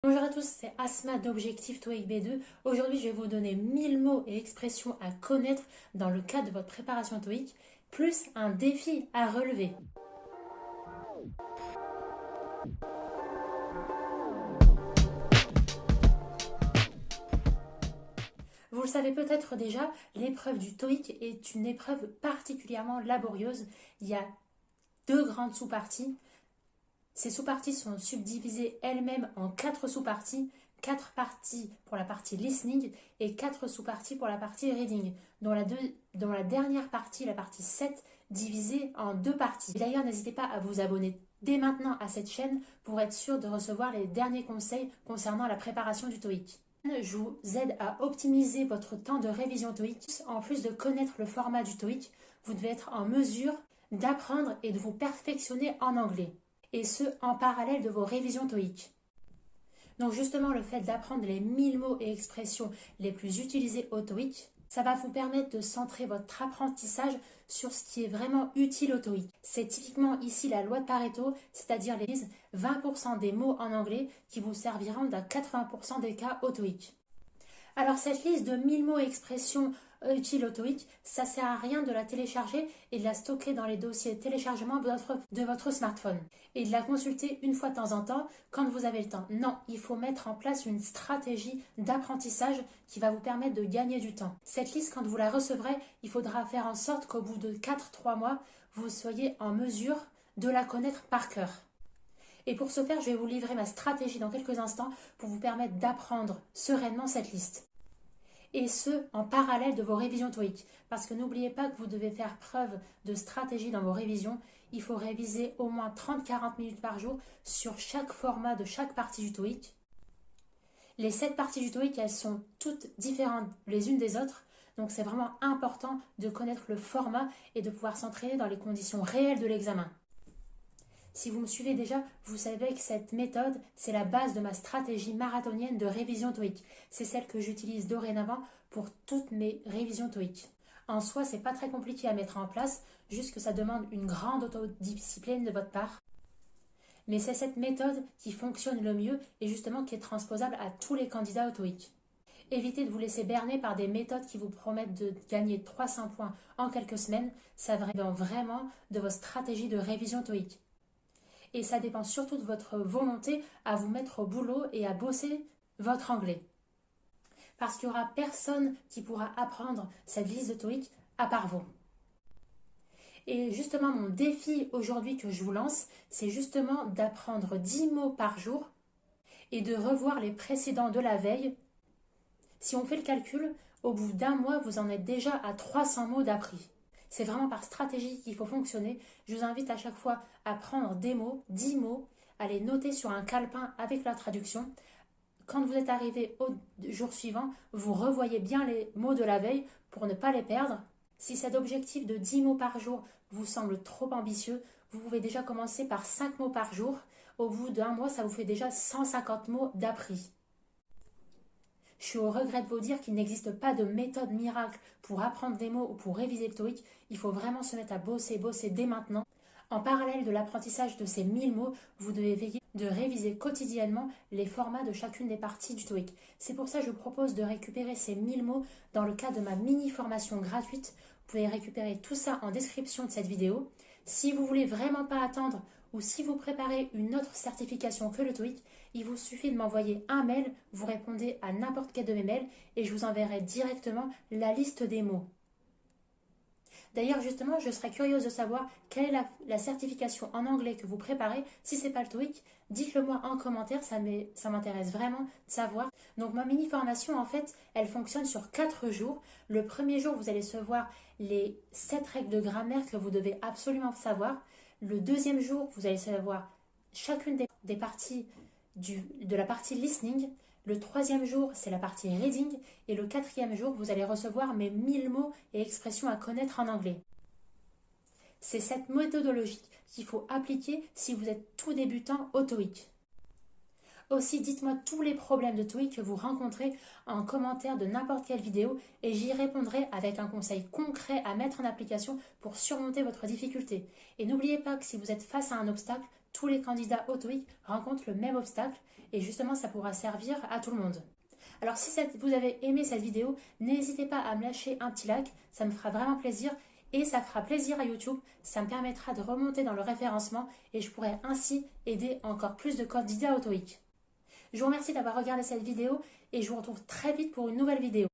Bonjour à tous, c'est Asma d'Objectif TOEIC B2. Aujourd'hui, je vais vous donner 1000 mots et expressions à connaître dans le cadre de votre préparation TOEIC, plus un défi à relever. Vous le savez peut-être déjà, l'épreuve du TOEIC est une épreuve particulièrement laborieuse. Il y a deux grandes sous-parties. Ces sous-parties sont subdivisées elles-mêmes en 4 sous-parties, 4 parties pour la partie listening et 4 sous-parties pour la partie reading, dont la dernière partie, la partie 7, divisée en 2 parties. D'ailleurs, n'hésitez pas à vous abonner dès maintenant à cette chaîne pour être sûr de recevoir les derniers conseils concernant la préparation du TOEIC. Je vous aide à optimiser votre temps de révision TOEIC. En plus de connaître le format du TOEIC, vous devez être en mesure d'apprendre et de vous perfectionner en anglais. Et ce, en parallèle de vos révisions TOEIC. Donc justement, le fait d'apprendre les 1000 mots et expressions les plus utilisés au TOEIC, ça va vous permettre de centrer votre apprentissage sur ce qui est vraiment utile au TOEIC. C'est typiquement ici la loi de Pareto, c'est-à-dire les 20% des mots en anglais qui vous serviront dans 80% des cas au TOEIC. Alors cette liste de 1000 mots et expressions utiles au TOEIC, ça ne sert à rien de la télécharger et de la stocker dans les dossiers téléchargement de votre smartphone et de la consulter une fois de temps en temps quand vous avez le temps. Non, il faut mettre en place une stratégie d'apprentissage qui va vous permettre de gagner du temps. Cette liste, quand vous la recevrez, il faudra faire en sorte qu'au bout de 4-3 mois, vous soyez en mesure de la connaître par cœur. Et pour ce faire, je vais vous livrer ma stratégie dans quelques instants pour vous permettre d'apprendre sereinement cette liste. Et ce, en parallèle de vos révisions TOEIC. Parce que n'oubliez pas que vous devez faire preuve de stratégie dans vos révisions. Il faut réviser au moins 30-40 minutes par jour sur chaque format de chaque partie du TOEIC. Les 7 parties du TOEIC, elles sont toutes différentes les unes des autres. Donc c'est vraiment important de connaître le format et de pouvoir s'entraîner dans les conditions réelles de l'examen. Si vous me suivez déjà, vous savez que cette méthode, c'est la base de ma stratégie marathonienne de révision TOEIC. C'est celle que j'utilise dorénavant pour toutes mes révisions TOEIC. En soi, c'est pas très compliqué à mettre en place, juste que ça demande une grande autodiscipline de votre part. Mais c'est cette méthode qui fonctionne le mieux et justement qui est transposable à tous les candidats au TOEIC. Évitez de vous laisser berner par des méthodes qui vous promettent de gagner 300 points en quelques semaines. Ça dépend vraiment de votre stratégie de révision TOEIC. Et ça dépend surtout de votre volonté à vous mettre au boulot et à bosser votre anglais. Parce qu'il n'y aura personne qui pourra apprendre cette liste de TOEIC à part vous. Et justement, mon défi aujourd'hui que je vous lance, c'est justement d'apprendre 10 mots par jour et de revoir les précédents de la veille. Si on fait le calcul, au bout d'un mois, vous en êtes déjà à 300 mots d'appris. C'est vraiment par stratégie qu'il faut fonctionner. Je vous invite à chaque fois à prendre des mots, 10 mots, à les noter sur un calepin avec la traduction. Quand vous êtes arrivé au jour suivant, vous revoyez bien les mots de la veille pour ne pas les perdre. Si cet objectif de 10 mots par jour vous semble trop ambitieux, vous pouvez déjà commencer par 5 mots par jour. Au bout d'un mois, ça vous fait déjà 150 mots d'appris. Je suis au regret de vous dire qu'il n'existe pas de méthode miracle pour apprendre des mots ou pour réviser le TOEIC. Il faut vraiment se mettre à bosser dès maintenant. En parallèle de l'apprentissage de ces 1000 mots, vous devez veiller de réviser quotidiennement les formats de chacune des parties du TOEIC. C'est pour ça que je vous propose de récupérer ces 1000 mots dans le cadre de ma mini-formation gratuite. Vous pouvez récupérer tout ça en description de cette vidéo. Si vous voulez vraiment pas attendre ou si vous préparez une autre certification que le TOEIC, il vous suffit de m'envoyer un mail, vous répondez à n'importe quel de mes mails et je vous enverrai directement la liste des mots. D'ailleurs, justement, je serais curieuse de savoir quelle est la certification en anglais que vous préparez. Si ce n'est pas le TOEIC, dites-le moi en commentaire, ça m'intéresse vraiment de savoir. Donc ma mini-formation, en fait, elle fonctionne sur 4 jours. Le premier jour, vous allez savoir les 7 règles de grammaire que vous devez absolument savoir. Le deuxième jour, vous allez savoir chacune des parties de la partie listening. Le troisième jour, c'est la partie reading. Et le quatrième jour, vous allez recevoir mes 1000 mots et expressions à connaître en anglais. C'est cette méthodologie qu'il faut appliquer si vous êtes tout débutant au TOEIC. Aussi, dites-moi tous les problèmes de TOEIC que vous rencontrez en commentaire de n'importe quelle vidéo et j'y répondrai avec un conseil concret à mettre en application pour surmonter votre difficulté. Et n'oubliez pas que si vous êtes face à un obstacle, tous les candidats au TOEIC rencontrent le même obstacle et justement ça pourra servir à tout le monde. Alors si vous avez aimé cette vidéo, n'hésitez pas à me lâcher un petit like, ça me fera vraiment plaisir et ça fera plaisir à YouTube, ça me permettra de remonter dans le référencement et je pourrai ainsi aider encore plus de candidats au TOEIC. Je vous remercie d'avoir regardé cette vidéo et je vous retrouve très vite pour une nouvelle vidéo.